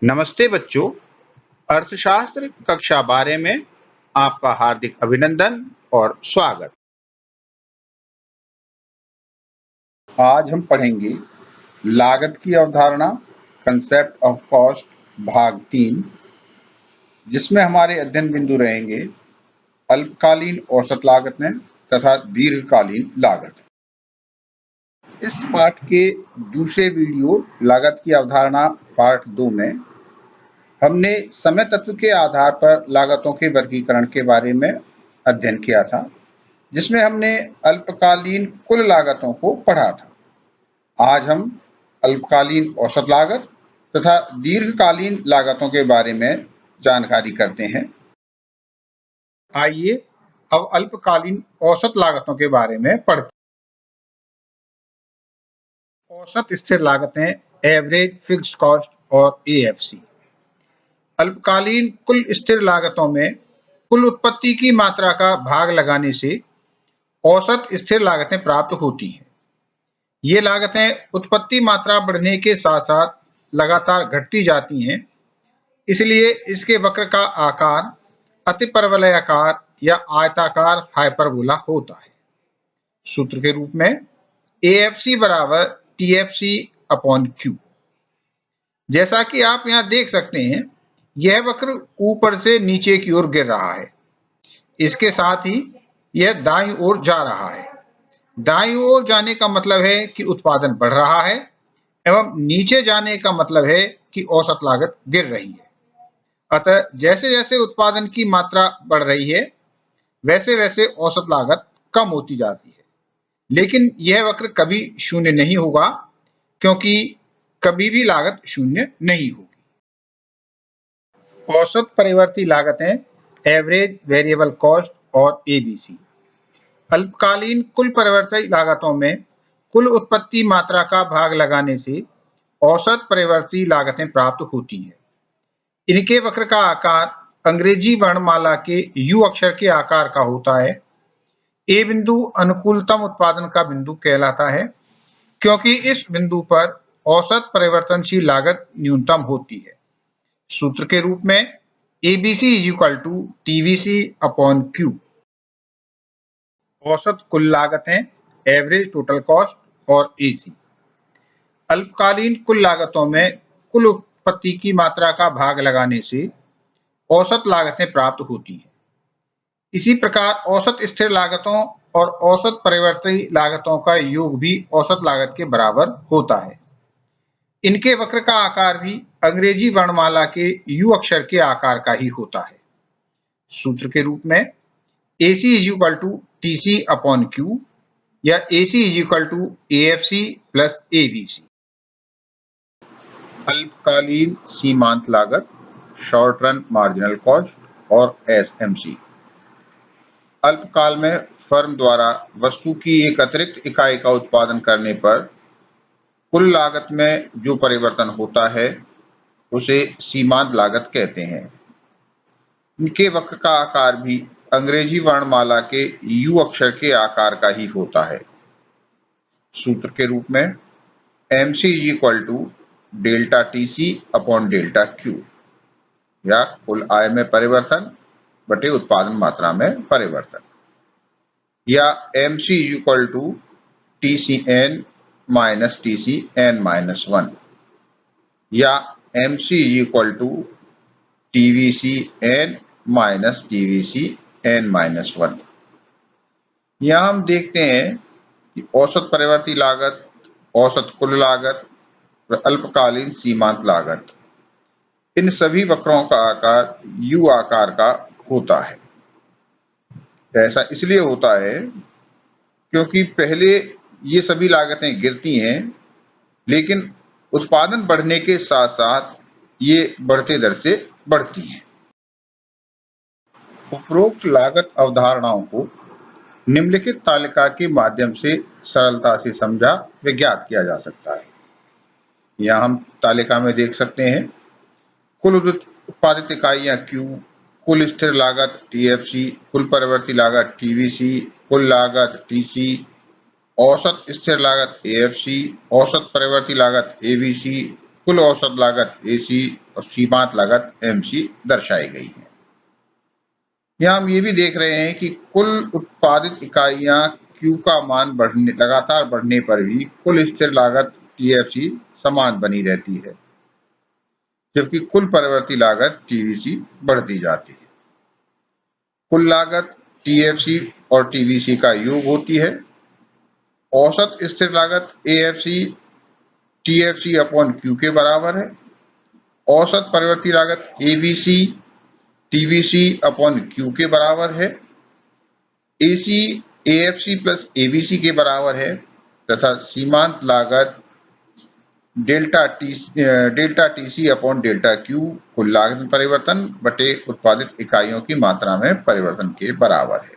नमस्ते बच्चों, अर्थशास्त्र कक्षा 12 में आपका हार्दिक अभिनंदन और स्वागत। आज हम पढ़ेंगे लागत की अवधारणा, कंसेप्ट ऑफ कॉस्ट, भाग 3, जिसमें हमारे अध्ययन बिंदु रहेंगे अल्पकालीन औसत लागतें तथा दीर्घकालीन लागत। इस पाठ के दूसरे वीडियो लागत की अवधारणा पार्ट 2 में हमने समय तत्व के आधार पर लागतों के वर्गीकरण के बारे में अध्ययन किया था, जिसमें हमने अल्पकालीन कुल लागतों को पढ़ा था। आज हम अल्पकालीन औसत लागत तथा दीर्घकालीन लागतों के बारे में जानकारी करते हैं। आइए अब अल्पकालीन औसत लागतों के बारे में पढ़ते हैं। औसत स्थिर लागतें, एवरेज फिक्स्ड कॉस्ट और एएफसी। अल्पकालीन कुल स्थिर लागतों में कुल उत्पत्ति की मात्रा का भाग लगाने से औसत स्थिर लागतें प्राप्त होती हैं। ये लागतें उत्पत्ति मात्रा बढ़ने के साथ साथ लगातार घटती जाती हैं, इसलिए इसके वक्र का आकार अतिपरवलयाकार या आयताकार हाइपरबोला होता है। सूत्र के रूप में एएफसी बराबर टीएफसी अपॉन क्यू। जैसा कि आप यहाँ देख सकते हैं, यह वक्र ऊपर से नीचे की ओर गिर रहा है। इसके साथ ही यह दाईं ओर जा रहा है। दाईं ओर जाने का मतलब है कि उत्पादन बढ़ रहा है एवं नीचे जाने का मतलब है कि औसत लागत गिर रही है। अतः जैसे जैसे उत्पादन की मात्रा बढ़ रही है, वैसे वैसे औसत लागत कम होती जाती है। लेकिन यह वक्र कभी शून्य नहीं होगा, क्योंकि कभी भी लागत शून्य नहीं होगी। औसत परिवर्ती लागतें, एवरेज वेरिएबल कॉस्ट और एबीसी। अल्पकालीन कुल परिवर्ती लागतों में कुल उत्पत्ति मात्रा का भाग लगाने से औसत परिवर्ती लागतें प्राप्त होती हैं। इनके वक्र का आकार अंग्रेजी वर्णमाला के यू अक्षर के आकार का होता है। ए बिंदु अनुकूलतम उत्पादन का बिंदु कहलाता है, क्योंकि इस बिंदु पर औसत परिवर्तनशील लागत न्यूनतम होती है। सूत्र के रूप में ABC equal to TVC upon Q। औसत कुल लागतें, एवरेज टोटल कॉस्ट और AC। अल्पकालीन कुल लागतों में कुल उत्पत्ति की मात्रा का भाग लगाने से औसत लागतें प्राप्त होती हैं। इसी प्रकार औसत स्थिर लागतों और औसत परिवर्ती लागतों का योग भी औसत लागत के बराबर होता है। इनके वक्र का आकार भी अंग्रेजी वर्णमाला के यू अक्षर के आकार का ही होता है। सूत्र के रूप में AC is equal to TC upon Q या AC is equal to AFC plus ABC। अल्पकालीन सीमांत लागत, शॉर्ट रन मार्जिनल कॉस्ट और SMC। अल्पकाल में फर्म द्वारा वस्तु की एक अतिरिक्त इकाई का उत्पादन करने पर कुल लागत में जो परिवर्तन होता है, उसे सीमांत लागत कहते हैं। इनके वक्र का आकार भी अंग्रेजी वर्णमाला के यू अक्षर के आकार का ही होता है। सूत्र के रूप में MC equal to delta TC upon delta Q या कुल आय में परिवर्तन बटे उत्पादन मात्रा में परिवर्तन, या MC equal to TCN minus TCN minus 1 या MC equal to TVCN minus TVCN minus 1। यहाँ हम देखते हैं कि औसत परिवर्ती लागत, औसत कुल लागत व अल्पकालीन सीमांत लागत, इन सभी वक्रों का आकार यू आकार का होता है। ऐसा इसलिए होता है क्योंकि पहले ये सभी लागतें गिरती हैं, लेकिन उत्पादन बढ़ने के साथ साथ ये बढ़ते दर से बढ़ती हैं। उपरोक्त लागत अवधारणाओं को निम्नलिखित तालिका के माध्यम से सरलता से समझा व ज्ञात किया जा सकता है। यहाँ हम तालिका में देख सकते हैं कुल उत्पादित इकाइयाँ Q, कुल स्थिर लागत TFC, कुल परिवर्ती लागत TVC, कुल लागत TC, औसत स्थिर लागत AFC, औसत परिवर्ती लागत ABC, कुल औसत लागत AC और सीमांत लागत MC दर्शाई गई है। यहाँ हम ये भी देख रहे हैं कि कुल उत्पादित इकाइयां Q का मान लगातार बढ़ने पर भी कुल स्थिर लागत TFC समान बनी रहती है, जबकि कुल परिवर्ती लागत TVC बढ़ती जाती है। कुल लागत TFC और TVC का योग होती है। औसत स्थिर लागत AFC TFC अपॉन Q के बराबर है। औसत परिवर्ती लागत ABC TVC अपॉन Q के बराबर है। AC AFC प्लस ABC के बराबर है तथा सीमांत लागत delta TC upon delta Q कुल लागत में परिवर्तन बटे उत्पादित इकाइयों की मात्रा में परिवर्तन के बराबर है।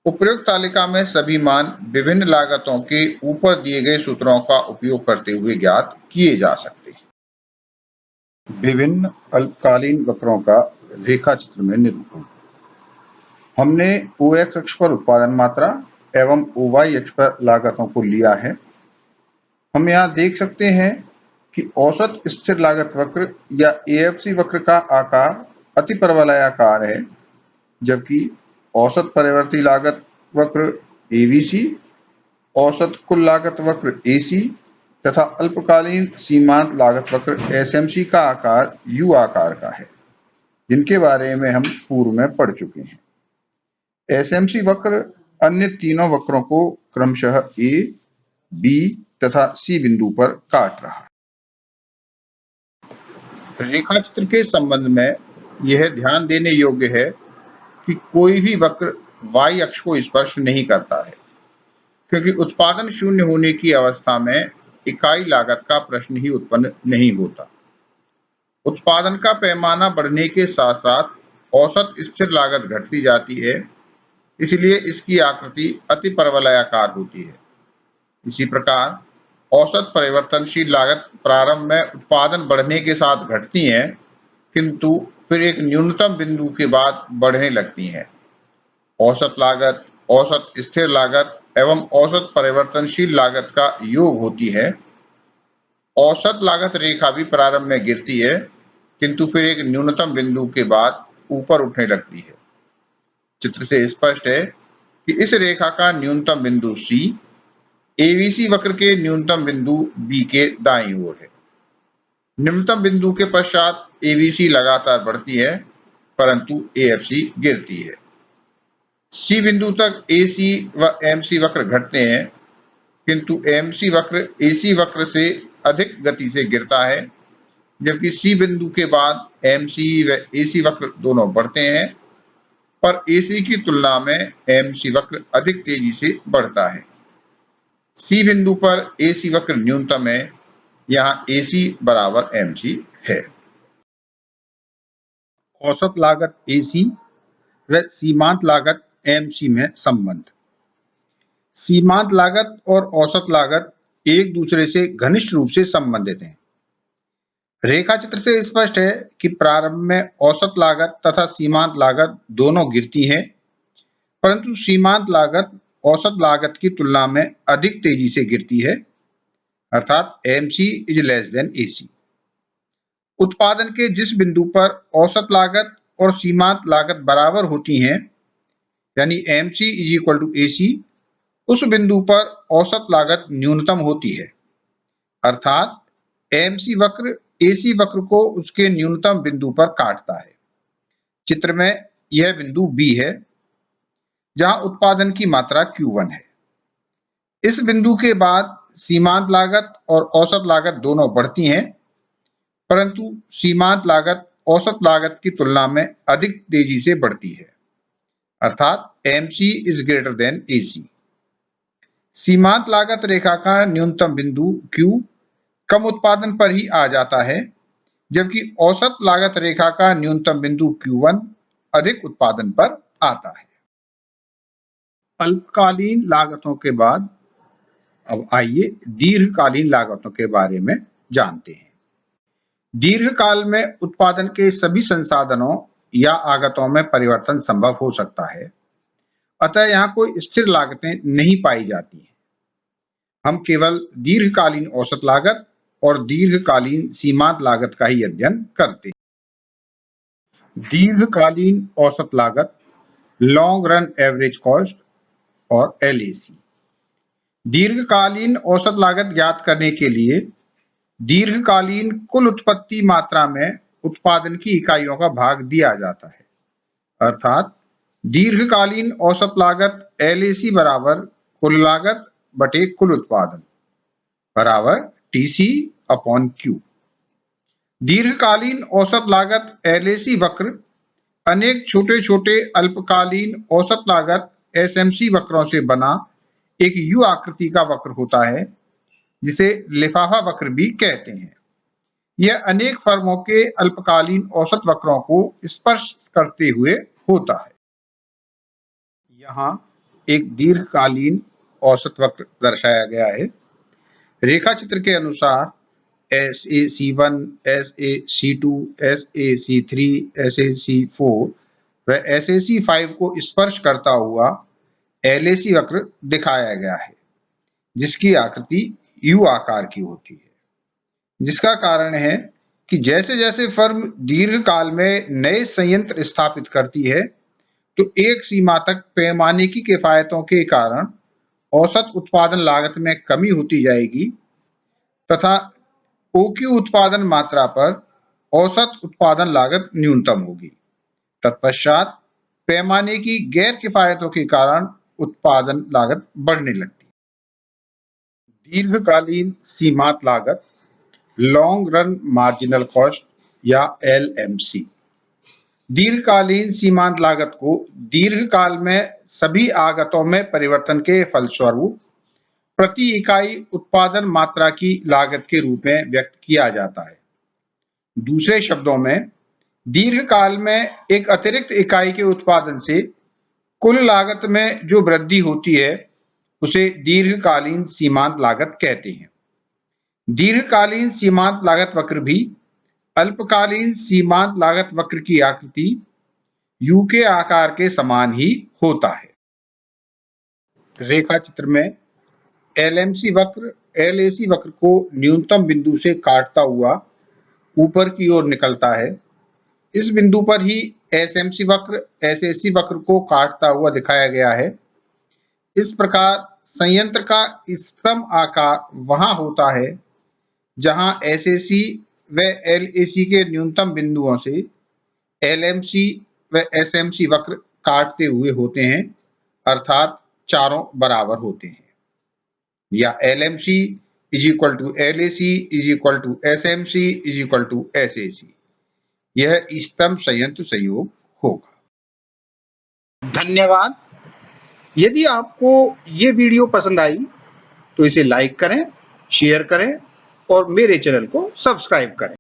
उपरोक्त तालिका में सभी मान विभिन्न लागतों के ऊपर दिए गए सूत्रों का उपयोग करते हुए ज्ञात किए जा सकते हैं। विभिन्न अल्पकालीन वक्रों का रेखा चित्र में निरूपण। हमने OX अक्ष पर उत्पादन मात्रा एवं OY अक्ष पर लागतों को लिया है। हम यहाँ देख सकते हैं कि औसत स्थिर लागत वक्र या AFC वक्र का आकार अति परवलयाकार है, जबकि औसत परिवर्ती लागत वक्र ABC, औसत कुल लागत वक्र AC तथा अल्पकालीन सीमांत लागत वक्र SMC का आकार U आकार का है, जिनके बारे में हम पूर्व में पढ़ चुके हैं। SMC वक्र अन्य तीनों वक्रों को क्रमशः A, B तथा C बिंदु पर काट रहा है। रेखाचित्र के संबंध में यह ध्यान देने योग्य है कि कोई भी वक्र Y अक्ष को स्पर्श नहीं करता है, क्योंकि उत्पादन शून्य होने की अवस्था में इकाई लागत का प्रश्न ही उत्पन्न नहीं होता। उत्पादन का पैमाना बढ़ने के साथ साथ औसत स्थिर लागत घटती जाती है, इसलिए इसकी आकृति अति परवलयाकार होती है। इसी प्रकार औसत परिवर्तनशील लागत प्रारंभ में उत्पादन बढ़ने के साथ घटती हैं, किंतु फिर एक न्यूनतम बिंदु के बाद बढ़ने लगती हैं। औसत लागत, औसत स्थिर लागत एवं औसत परिवर्तनशील लागत का योग होती है। औसत लागत रेखा भी प्रारंभ में गिरती है, किंतु फिर एक न्यूनतम बिंदु के बाद ऊपर उठने लगती है। चित्र से स्पष्ट है कि इस रेखा का न्यूनतम बिंदु C ABC वक्र के न्यूनतम बिंदु B के दाईं ओर है। निम्नतम बिंदु के पश्चात ABC लगातार बढ़ती है, परंतु AFC गिरती है। C बिंदु तक AC व MC वक्र घटते हैं, किंतु MC वक्र AC वक्र से अधिक गति से गिरता है, जबकि C बिंदु के बाद MC व AC वक्र दोनों बढ़ते हैं, पर AC की तुलना में MC वक्र अधिक तेजी से बढ़ता है। C बिंदु पर AC वक्र न्यूनतम है, यहाँ AC बराबर MC है। औसत लागत AC व सीमांत लागत MC में संबंध। सीमांत लागत और औसत लागत एक दूसरे से घनिष्ठ रूप से संबंधित हैं। रेखाचित्र से स्पष्ट है कि प्रारंभ में औसत लागत तथा सीमांत लागत दोनों गिरती हैं, परंतु सीमांत लागत औसत लागत की तुलना में अधिक तेजी से गिरती है, अर्थात MC is less than AC। उत्पादन के जिस बिंदु पर औसत लागत और सीमांत लागत बराबर होती हैं, यानी MC is equal to AC, उस बिंदु पर औसत लागत न्यूनतम होती है, अर्थात MC वक्र AC वक्र को उसके न्यूनतम बिंदु पर काटता है। चित्र में यह बिंदु B है, जहां उत्पादन की मात्रा Q1 है। इस बिंदु के बाद सीमांत लागत और औसत लागत दोनों बढ़ती हैं, परंतु सीमांत लागत औसत लागत की तुलना में अधिक तेजी से बढ़ती है, अर्थात MC is greater than AC। सीमांत लागत रेखा का न्यूनतम बिंदु Q कम उत्पादन पर ही आ जाता है, जबकि औसत लागत रेखा का न्यूनतम बिंदु Q1 अधिक उत्पादन पर आता है। अल्पकालीन लागतों के बाद अब आइए दीर्घकालीन लागतों के बारे में जानते हैं। दीर्घकाल में उत्पादन के सभी संसाधनों या आगतों में परिवर्तन संभव हो सकता है, अतः यहाँ कोई स्थिर लागतें नहीं पाई जाती हैं। हम केवल दीर्घकालीन औसत लागत और दीर्घकालीन सीमांत लागत का ही अध्ययन करते हैं। दीर्घकालीन औसत लागत, लॉन्ग रन एवरेज कॉस्ट और LAC। दीर्घकालीन औसत लागत ज्ञात करने के लिए दीर्घकालीन कुल उत्पत्ति मात्रा में उत्पादन की इकाइयों का भाग दिया जाता है, अर्थात दीर्घकालीन औसत लागत LAC बराबर कुल लागत बटे कुल उत्पादन बराबर TC/Q। दीर्घकालीन औसत लागत LAC वक्र अनेक छोटे छोटे अल्पकालीन औसत लागत SMC वक्रों से बना एक U आकृति का वक्र होता है, जिसे लिफाफा वक्र भी कहते हैं। यह अनेक फर्मों के अल्पकालीन औसत वक्रों को स्पर्श करते हुए होता है। यहाँ एक दीर्घकालीन औसत वक्र दर्शाया गया है। रेखा चित्र के अनुसार SAC1, SAC2, SAC3, SAC4 व SAC5 को स्पर्श करता हुआ LAC वक्र दिखाया गया है, जिसकी आकृति U आकार की होती है, जिसका कारण है कि जैसे जैसे फर्म दीर्घकाल में नए संयंत्र स्थापित करती है, तो एक सीमा तक पैमाने की किफायतों के कारण औसत उत्पादन लागत में कमी होती जाएगी तथा OQ उत्पादन मात्रा पर औसत उत्पादन लागत न्यूनतम होगी। तत्पश्चात पैमाने की गैर किफायतों के कारण उत्पादन लागत बढ़ने लगती है। दीर्घकालीन सीमांत लागत, लॉन्ग रन मार्जिनल कॉस्ट या LMC। दीर्घकालीन सीमांत लागत को दीर्घकाल में सभी आगतों में परिवर्तन के फलस्वरूप प्रति इकाई उत्पादन मात्रा की लागत के रूप में व्यक्त किया जाता है। दूसरे शब्दों में, दीर्घकाल में एक अतिरिक्त इकाई के उत्पादन से कुल लागत में जो वृद्धि होती है, उसे दीर्घकालीन सीमांत लागत कहते हैं। दीर्घकालीन सीमांत लागत वक्र भी अल्पकालीन सीमांत लागत वक्र की आकृति U के आकार के समान ही होता है। रेखा चित्र में LMC वक्र LAC वक्र को न्यूनतम बिंदु से काटता हुआ ऊपर की ओर निकलता है। इस बिंदु पर ही SMC वक्र SAC वक्र को काटता हुआ दिखाया गया है। इस प्रकार संयंत्र का इष्टतम आकार वहां होता है जहां SAC व LAC के न्यूनतम बिंदुओं से LMC व SMC वक्र काटते हुए होते हैं, अर्थात चारों बराबर होते हैं, या LMC = LAC = SMC = SAC। यह इष्टतम संयंत्र संयोग होगा। धन्यवाद। यदि आपको ये वीडियो पसंद आई तो इसे लाइक करें, शेयर करें और मेरे चैनल को सब्सक्राइब करें।